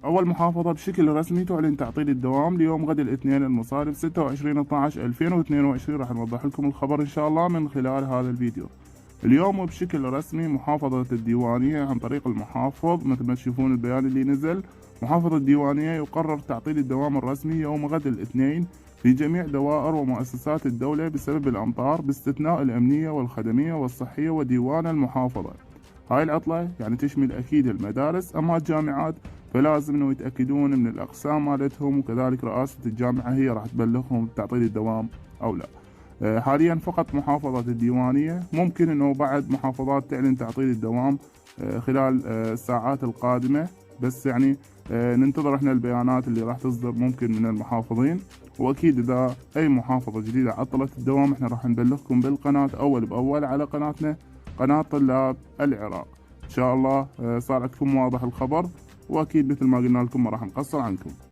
أول محافظة بشكل رسمي تعلن تعطيل الدوام ليوم غد الاثنين المصادف 26/12/2022. راح نوضح لكم الخبر إن شاء الله من خلال هذا الفيديو. اليوم بشكل رسمي محافظة الديوانية عن طريق المحافظ مثل ما تشوفون البيان اللي نزل، محافظة الديوانية يقرر تعطيل الدوام الرسمي يوم غد الاثنين في جميع دوائر ومؤسسات الدولة بسبب الأمطار باستثناء الأمنية والخدمية والصحية وديوان المحافظة. هاي العطلة يعني تشمل أكيد المدارس، أما الجامعات فلازم إنه يتأكدون من الأقسام مالتهم، وكذلك رئاسة الجامعة هي راح تبلغهم بتعطيل الدوام أو لا. حاليا فقط محافظة الديوانية، ممكن إنه بعد محافظات تعلن تعطيل الدوام خلال الساعات القادمة، بس يعني ننتظر احنا البيانات اللي راح تصدر ممكن من المحافظين، واكيد اذا اي محافظة جديدة عطلت الدوام احنا راح نبلغكم بالقناة اول باول على قناتنا، قناة طلاب العراق. ان شاء الله صار عندكم واضح الخبر، واكيد مثل ما قلنا لكم ما راح نقصر عنكم.